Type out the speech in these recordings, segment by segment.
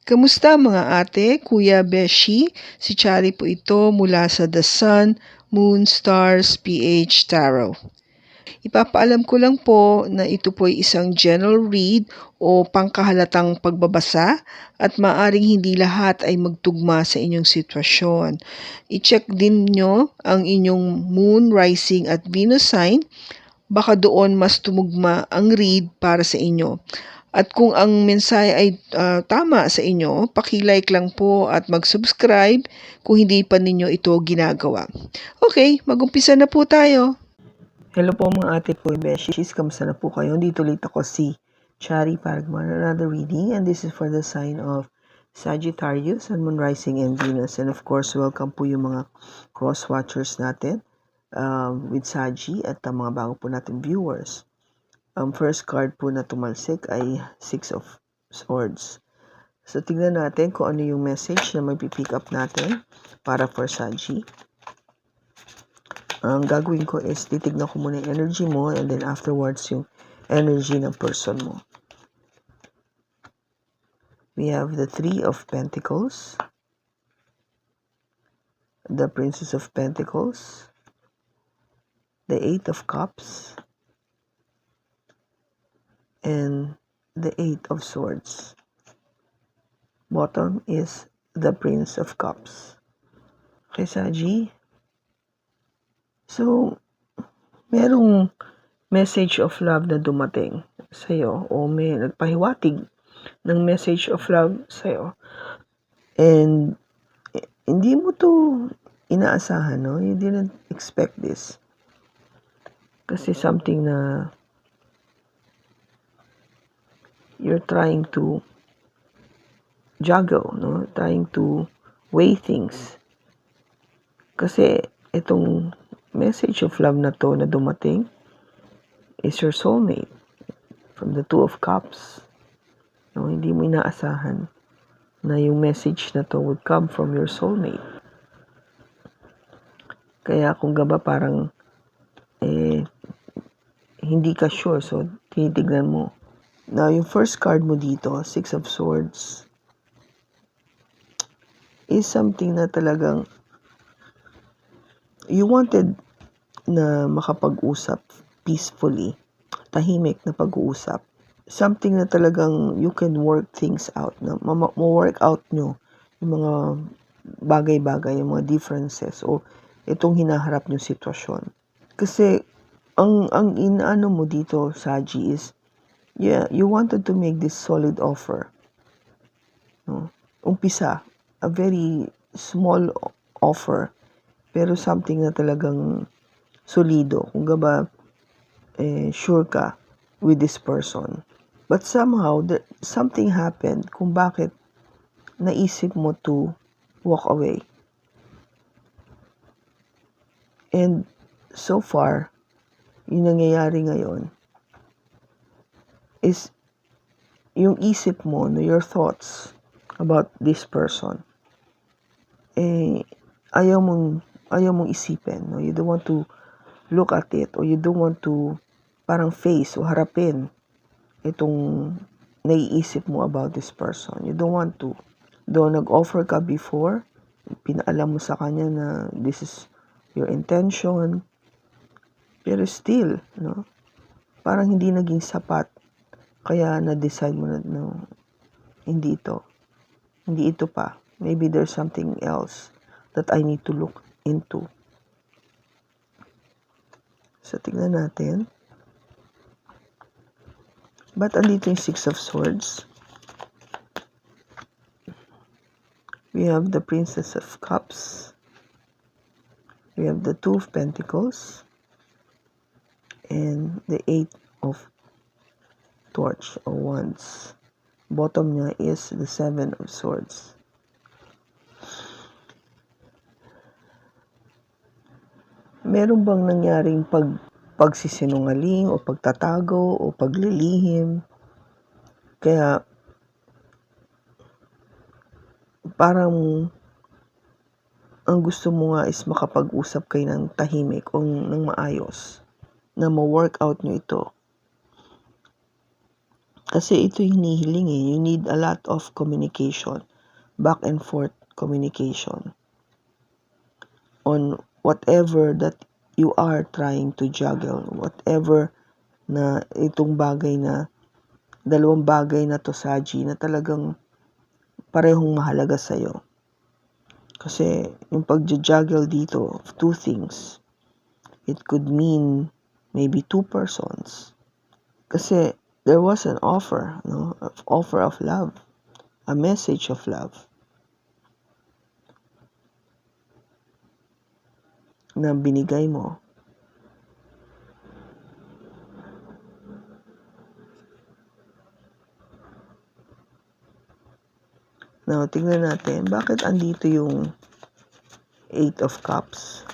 Kamusta mga ate, kuya, beshi? Si Chari po ito mula sa The Sun, Moon, Stars, PH Tarot. Ipapaalam ko lang po na ito po ay isang general read o pangkahalatang pagbabasa at maaring hindi lahat ay magtugma sa inyong sitwasyon. I-check din nyo ang inyong Moon, Rising at Venus sign. Baka doon mas tumugma ang read para sa inyo. At kung ang mensahe ay tama sa inyo, paki-like lang po at mag-subscribe kung hindi pa ninyo ito ginagawa. Okay, mag-umpisa na po tayo. Hello po mga ate ko, Beshis. Kamusta na po kayo? Dito ulit ako si Chari para another reading, and this is for the sign of Sagittarius, Sun, Moon, Rising, and Venus. And of course, welcome po yung mga cross-watchers natin with Sagi at mga bago po natin viewers. First card po na tumalsik ay Six of Swords. So, tignan natin kung ano yung message na mag-pick up natin para for Sagi. Ang gagawin ko is titignan ko muna yung energy mo and then afterwards yung energy ng person mo. We have the Three of Pentacles, the Princess of Pentacles, the Eight of Cups, and the Eight of Swords. Bottom is the Prince of Cups. Okay, Sagi? So, merong message of love na dumating sa'yo o may nagpahiwatig ng message of love sa'yo. And hindi mo to inaasahan, no? You didn't expect this. Kasi something na you're trying to juggle, no? Trying to weigh things. Kasi itong message of love na to na dumating is your soulmate from the Two of Cups. No, hindi mo inaasahan na yung message na to would come from your soulmate. Kaya kung gaba parang hindi ka sure, so tinitignan mo. Now, yung first card mo dito, Six of Swords, is something na talagang you wanted na makapag-usap peacefully, tahimik na pag-uusap. Something na talagang you can work things out, na ma-work out nyo yung mga bagay-bagay, yung mga differences o itong hinaharap nyo sitwasyon. Kasi ang inaano mo dito, Sagi, is you wanted to make this solid offer. No? Umpisa, a very small offer, pero something na talagang solido. Kung gaba, sure ka with this person. But somehow, something happened kung bakit naisip mo to walk away. And so far, yung nangyayari ngayon is yung isip mo, no, your thoughts about this person, ayaw mong isipin. No? You don't want to look at it or you don't want to parang face o harapin itong naiisip mo about this person. You don't want to. Though nag-offer ka before, pinaalam mo sa kanya na this is your intention, pero still, no? Parang hindi naging sapat. Kaya na-decide mo na, no, hindi ito. Hindi ito pa. Maybe there's something else that I need to look into. So, tignan natin. But andito yung Six of Swords. We have the Princess of Cups. We have the Two of Pentacles. And the Eight of Torch or Wands. Bottom niya is the Seven of Swords. Meron bang nangyaring pagsisinungaling o pagtatago o paglilihim? Kaya parang ang gusto mo nga is makapag-usap kayo ng tahimik o ng maayos na ma-work out nyo ito. Kasi ito hinihiling eh. You need a lot of communication. Back and forth communication. On whatever that you are trying to juggle. Whatever na itong bagay na, dalawang bagay na to, Saji, na talagang parehong mahalaga sa'yo. Kasi yung pag-juggle dito of two things, it could mean maybe two persons. Kasi there was an offer, no? Offer of love, a message of love na binigay mo. Now, tingnan natin, bakit andito yung 8 of Cups?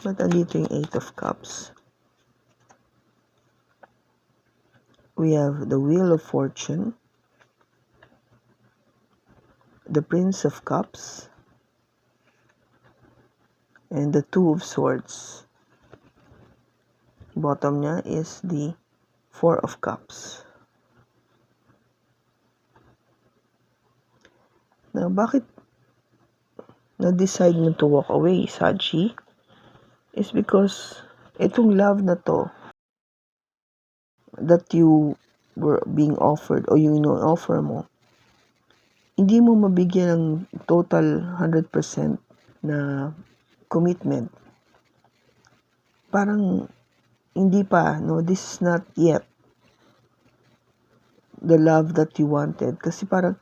Ba't andito yung 8 of Cups? We have the Wheel of Fortune, the Prince of Cups, and the Two of Swords. Bottom niya is the 4 of Cups. Now, bakit na-decide mo to walk away, Saji? Is because itong love na to that you were being offered o yung ino-offer mo, hindi mo mabigyan ng total 100% na commitment. Parang hindi pa, no? This is not yet the love that you wanted. Kasi parang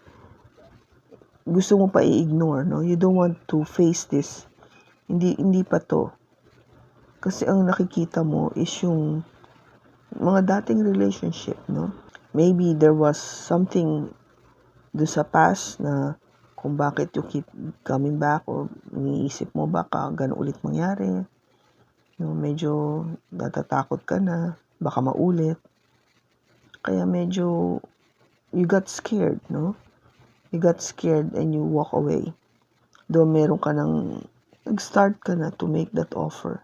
gusto mo pa i-ignore, no? You don't want to face this. Hindi pa to. Kasi ang nakikita mo is yung mga dating relationship, no? Maybe there was something do sa past na kung bakit you keep coming back o iniisip mo baka ganun ulit mangyari. No, medyo natatakot ka na, baka maulit. Kaya medyo you got scared, no? You got scared and you walk away. Though meron ka nag-start ka na to make that offer.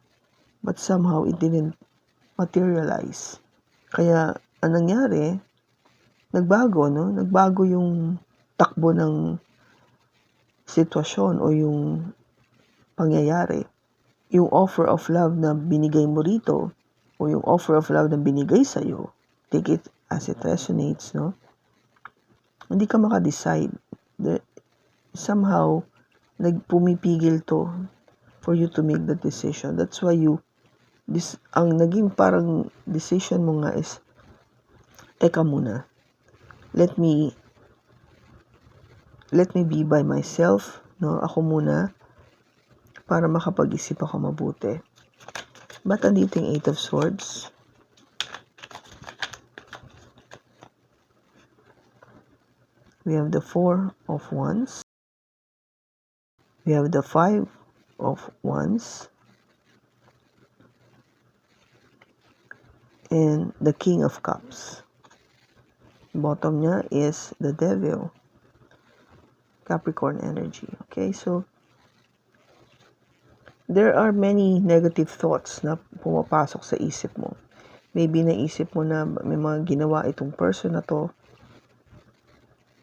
But somehow it didn't materialize. Kaya ang nangyari, nagbago, no? Nagbago yung takbo ng sitwasyon o yung pangyayari. Yung offer of love na binigay mo rito o yung offer of love na binigay sa'yo, take it as it resonates, no? Hindi ka maka-decide. Somehow, pumipigil to for you to make that decision. That's why ang naging parang decision mo nga is, teka muna, let me be by myself, no? Ako muna, para makapag-isip ako mabuti. Ba't andito yung 8 of Swords? We have the 4 of Wands. We have the 5 of Wands. And the King of Cups. Bottom niya is the Devil. Capricorn energy. Okay, so there are many negative thoughts na pumapasok sa isip mo. Maybe naisip mo na may mga ginawa itong person na to,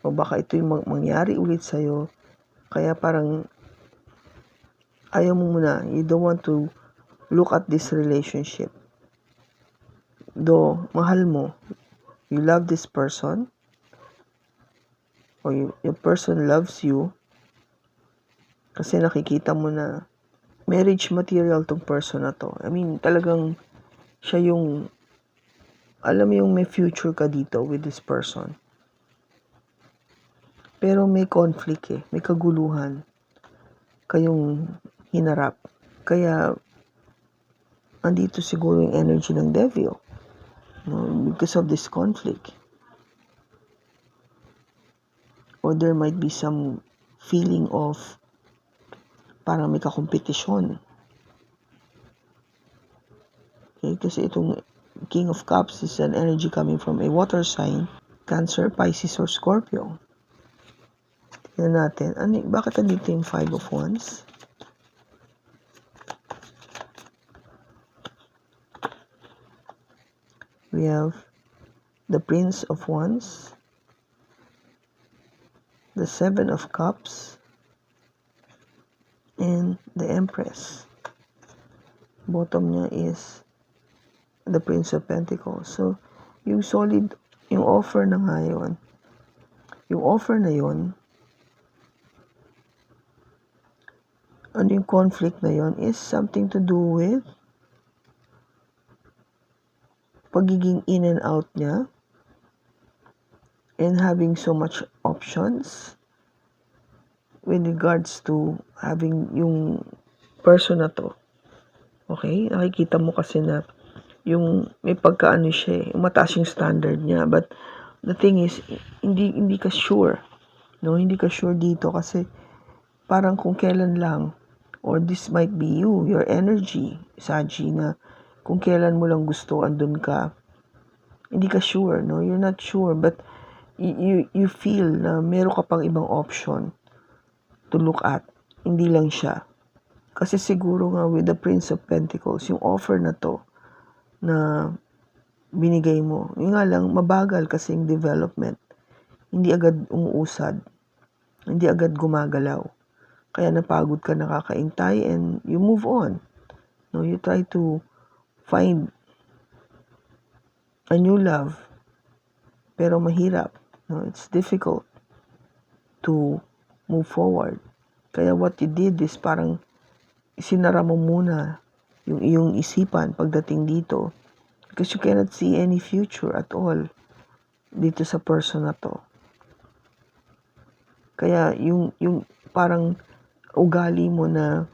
o baka ito yung mangyari ulit sa'yo. Kaya parang ayaw mo muna. You don't want to look at this relationship. Though mahal mo, you love this person, or your person loves you, kasi nakikita mo na marriage material tong person na to. I mean, talagang siya yung, alam mo yung may future ka dito with this person. Pero may conflict eh, may kaguluhan kayong hinarap. Kaya, andito siguro yung energy ng Devil, no? Because of this conflict. Or there might be some feeling of parang may kakompetisyon. Okay, kasi itong King of Cups is an energy coming from a water sign, Cancer, Pisces, or Scorpio. Tignan natin, bakit andito yung 5 of Wands? We have the Prince of Wands, the Seven of Cups, and the Empress. Bottom niya is the Prince of Pentacles. So, yung solid, yung offer na nga yun. Yung offer na yun, ano yung conflict na yun is something to do with pagiging in and out niya and having so much options with regards to having yung person na to. Okay? Nakikita mo kasi na yung may pagkaano siya, yung mataas yung standard niya. But the thing is, hindi ka sure. No, hindi ka sure dito kasi parang kung kailan lang, or this might be you, your energy, Saji, na kung kailan mo lang gusto, andun ka. Hindi ka sure, no? You're not sure, but you feel na meron ka pang ibang option to look at. Hindi lang siya. Kasi siguro nga with the Prince of Pentacles, yung offer na to, na binigay mo, yung nga lang, mabagal kasi yung development. Hindi agad umuusad. Hindi agad gumagalaw. Kaya napagod ka, nakakaintay, and you move on. No, you try to find a new love. Pero mahirap. No, it's difficult to move forward. Kaya what you did is parang sinara mo muna yung iyong isipan pagdating dito. Because you cannot see any future at all dito sa person na to. Kaya yung parang ugali mo na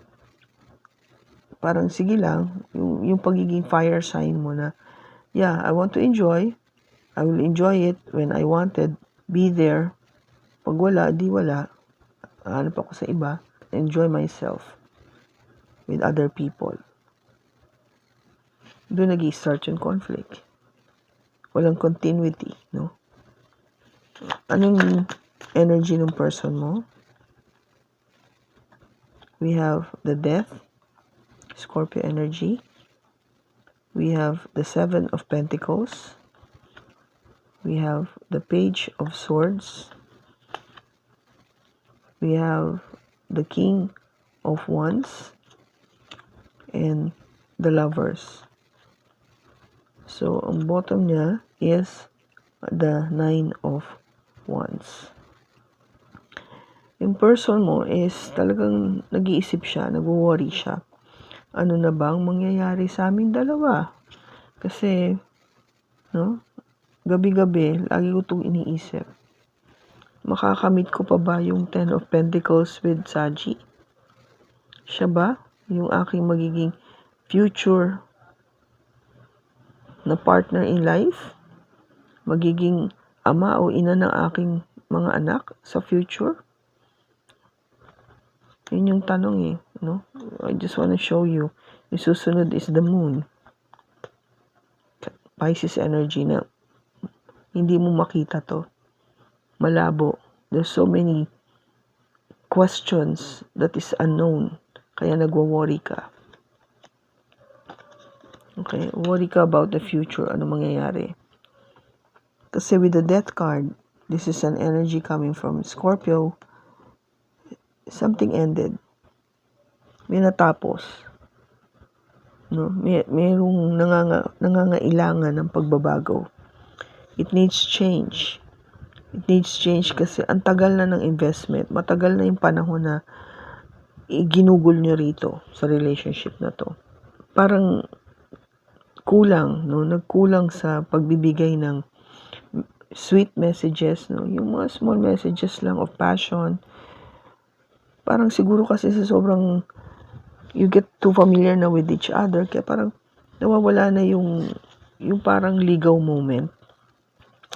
parang sige lang, yung pagiging fire sign mo na, yeah, I want to enjoy. I will enjoy it when I wanted. Be there. Pag wala, di wala. Hanap ako sa iba. Enjoy myself with other people. Doon nag-i-start yung conflict. Walang continuity, no? Anong energy ng person mo? We have the Death, Scorpio energy. We have the Seven of Pentacles. We have the Page of Swords. We have the King of Wands and the Lovers. So, ang bottom niya is the Nine of Wands. Yung person mo is talagang nag-iisip siya, nag-worry siya. Ano na bang mangyayari sa aming dalawa? Kasi, no, gabi-gabi, lagi ko itong iniisip. Makakamit ko pa ba yung Ten of Pentacles with Saji? Siya ba yung aking magiging future na partner in life? Magiging ama o ina ng aking mga anak sa future? Yun yung tanong eh, no? I just wanna show you. Yung susunod is the moon. Pisces energy na hindi mo makita to. Malabo. There's so many questions that is unknown. Kaya nagwo-worry ka. Okay? Worry ka about the future. Ano mangyayari? Kasi with the Death card, this is an energy coming from Scorpio. Something ended. May natapos. No? Mayroong nangangailangan ng pagbabago. It needs change. It needs change kasi ang tagal na ng investment. Matagal na yung panahon na ginugol nyo rito sa relationship na to. Parang kulang, no? Nagkulang sa pagbibigay ng sweet messages, no? Yung mga small messages lang of passion. Parang siguro kasi sa sobrang you get too familiar na with each other, kaya parang nawawala na yung parang ligaw moment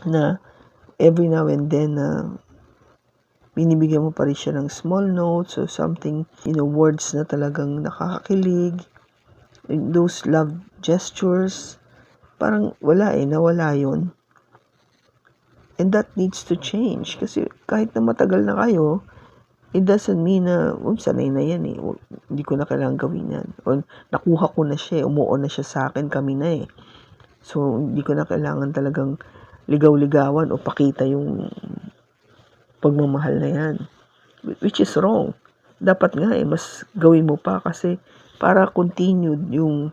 na every now and then binibigyan mo pa rin siya ng small notes or something, words na talagang nakakakilig. Those love gestures, parang wala nawala yun. And that needs to change kasi kahit na matagal na kayo, it doesn't mean na, sanay na yan hindi ko na kailangan gawin yan. O nakuha ko na siya, umuo na siya sa akin, kami na So, hindi ko na kailangan talagang ligaw-ligawan o pakita yung pagmamahal na yan. Which is wrong. Dapat nga mas gawin mo pa kasi para continued yung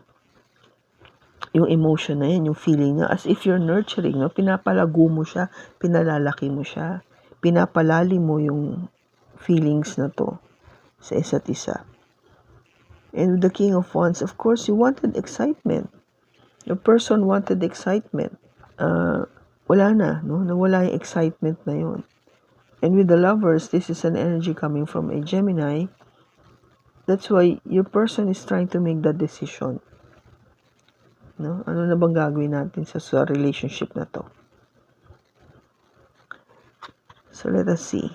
emotion na yan, yung feeling niya. As if you're nurturing, no? Pinapalago mo siya, pinalalaki mo siya, pinapalalim mo yung feelings na to sa isa't isa. And with the King of Wands, of course, you wanted excitement. Your person wanted excitement. Wala na, no? Nawala yung excitement na yun. And with the Lovers, this is an energy coming from a Gemini. That's why your person is trying to make that decision. No? Ano na bang gagawin natin sa relationship na to? So let us see.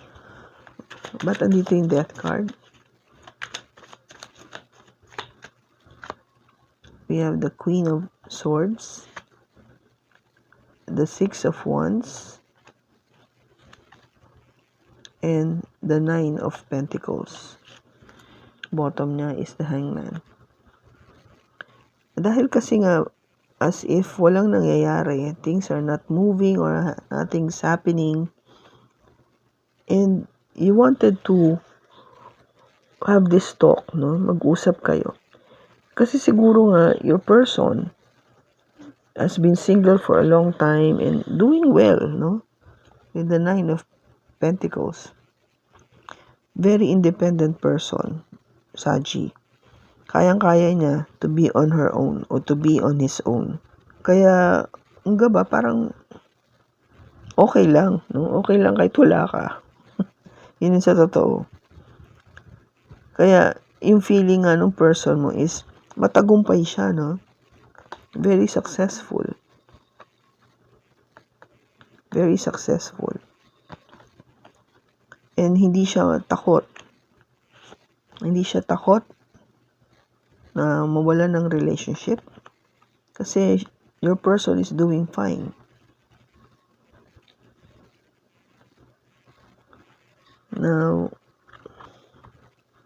Ba't andito yung Death card? We have the Queen of Swords, the Six of Wands, and the Nine of Pentacles. Bottom niya is the Hangman. Dahil kasi nga, as if walang nangyayari, things are not moving or nothing's happening, and you wanted to have this talk, no? Mag-usap kayo. Kasi siguro nga, your person has been single for a long time and doing well, no? With the Nine of Pentacles. Very independent person, Saji. Kayang-kaya niya to be on her own or to be on his own. Kaya, ang ba, parang okay lang, no? Okay lang kahit wala ka. Yun sa totoo. Kaya, yung feeling nga ng person mo is matagumpay siya, no? Very successful. Very successful. And hindi siya takot. Hindi siya takot na mawala ng relationship. Kasi your person is doing fine. Now,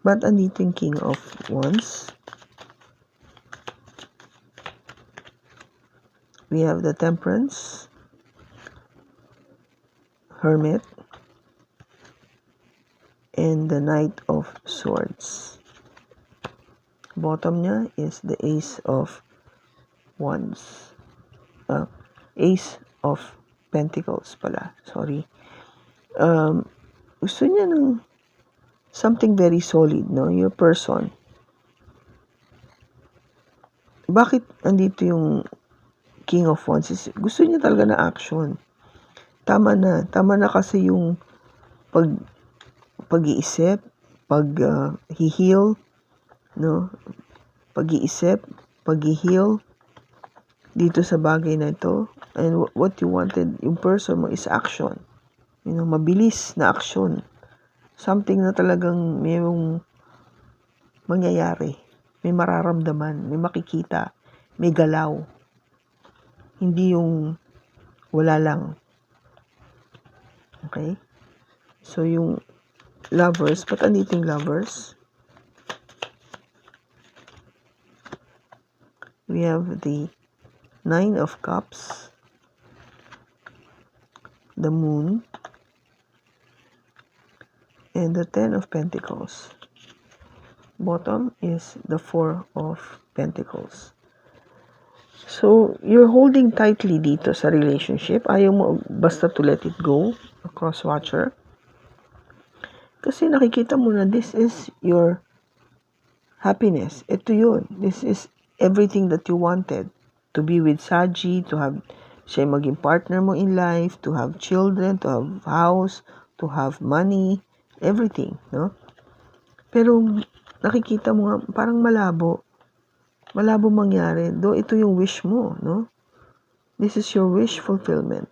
ba't andito yung King of Wands? We have the Temperance, Hermit, and the Knight of Swords. Bottom niya is the Ace of Wands. Ace of Pentacles pala. Sorry. Gusto niya ng something very solid, no? Your person. Bakit andito yung King of Wands? Gusto niya talaga na action. Tama na kasi yung pag-iisip, pag-heal, no? Pag-iisip, pag-heal dito sa bagay na ito. And what you wanted, yung person mo is action. You know, mabilis na action. Something na talagang mayroong mangyayari. May mararamdaman, may makikita, may galaw. Hindi yung wala lang. Okay? So, yung Lovers, ba't andito yung Lovers? We have the Nine of Cups, the Moon, and the Ten of Pentacles. Bottom is the Four of Pentacles. So, you're holding tightly dito sa relationship. Ayaw mo basta to let it go, a cross-watcher. Kasi nakikita mo na this is your happiness. Ito yun. This is everything that you wanted. To be with Saji, to have siya maging partner mo in life, to have children, to have house, to have money, everything, no? Pero nakikita mo nga, parang malabo. Malabo mangyari. Though ito yung wish mo, no? This is your wish fulfillment.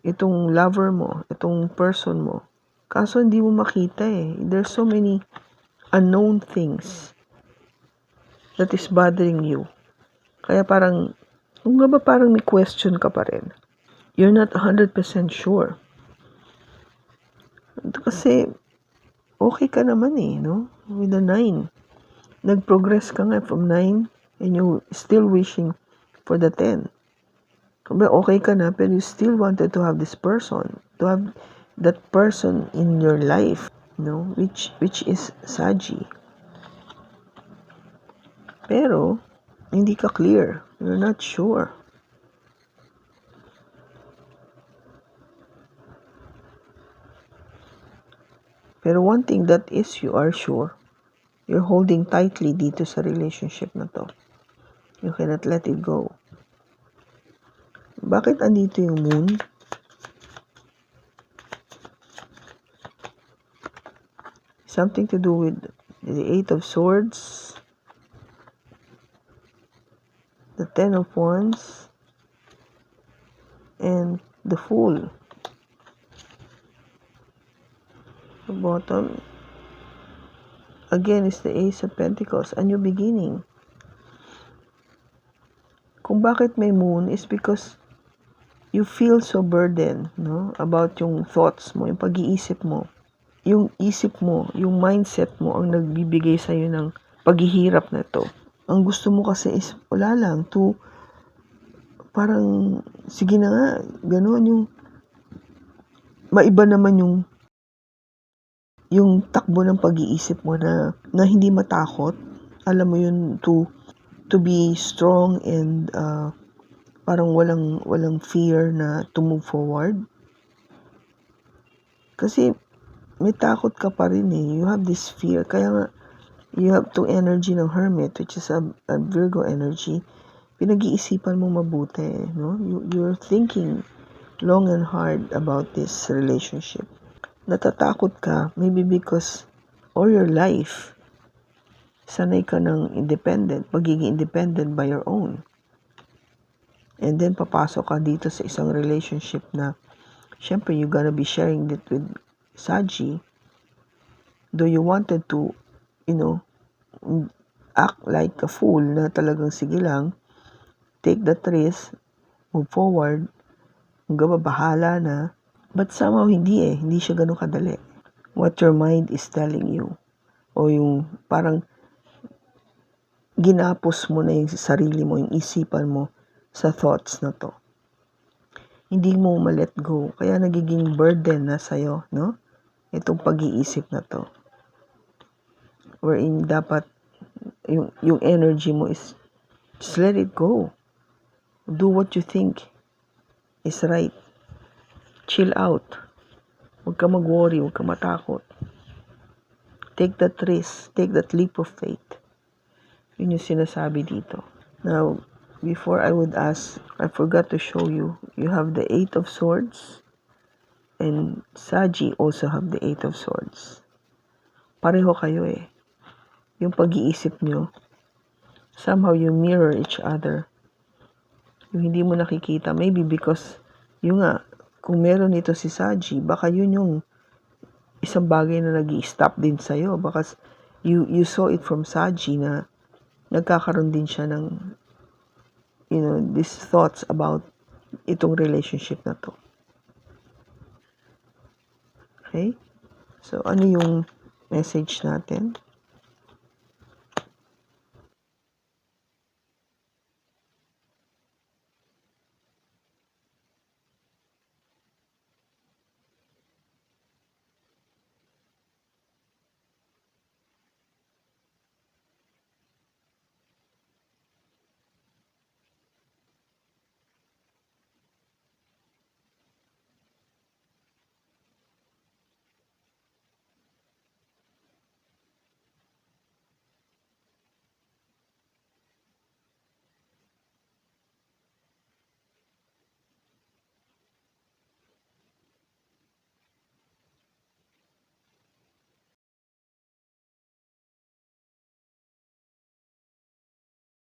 Itong lover mo, itong person mo. Kaso hindi mo makita eh. There's so many unknown things that is bothering you. Kaya parang, kung ba parang may question ka pa rin. You're not 100% sure. Kasi, okay ka naman eh, no? With the 9. Nag-progress ka nga from 9 and you still wishing for the 10. Kung okay ka na, pero you still wanted to have this person, to have that person in your life, which is Saji. Pero, hindi ka clear. You're not sure. Pero one thing that is you are sure, you're holding tightly dito sa relationship na to. You cannot let it go. Bakit andito yung moon? Something to do with the 8 of Swords, the 10 of Wands, and the Fool. The bottom, again, is the Ace of Pentacles, a new beginning. Kung bakit may moon is because you feel so burdened, about yung thoughts mo, yung pag-iisip mo. Yung isip mo, yung mindset mo ang nagbibigay sa'yo ng paghihirap na to. Ang gusto mo kasi is, wala lang, parang, sige na nga, gano'n yung, maiba naman yung takbo ng pag-iisip mo na hindi matakot. Alam mo yun, to be strong and parang walang fear na to move forward. Kasi may takot ka pa rin eh. You have this fear. Kaya nga, you have 2 energy ng Hermit, which is a Virgo energy. Pinag-iisipan mo mabuti, You're thinking long and hard about this relationship. Natatakot ka, maybe because all your life, sanay ka ng pagiging independent by your own. And then, papasok ka dito sa isang relationship na, syempre, you're gonna be sharing it with Saji. Though you wanted to, act like a fool na talagang sige lang, take that risk, move forward, hanggang bahala na. But somehow, hindi siya ganun kadali. What your mind is telling you. O yung parang ginapos mo na yung sarili mo, yung isipan mo sa thoughts na to. Hindi mo ma-let go. Kaya nagiging burden na sa'yo, itong pag-iisip na to. Wherein dapat yung energy mo is just let it go. Do what you think is right. Chill out. Huwag ka mag-worry, huwag ka matakot. Take that risk, take that leap of faith. Yun yung sinasabi dito. Now, before I would ask, I forgot to show you, you have the 8 of Swords, and Saji also have the 8 of Swords. Pareho kayo eh. Yung pag-iisip nyo, somehow you mirror each other. Yung hindi mo nakikita, maybe because, yung nga, kung meron ito si Saji, baka yun yung isang bagay na nag-i-stop din sa'yo. Baka you saw it from Saji na nagkakaroon din siya ng, these thoughts about itong relationship na to. Okay? So, ano yung message natin?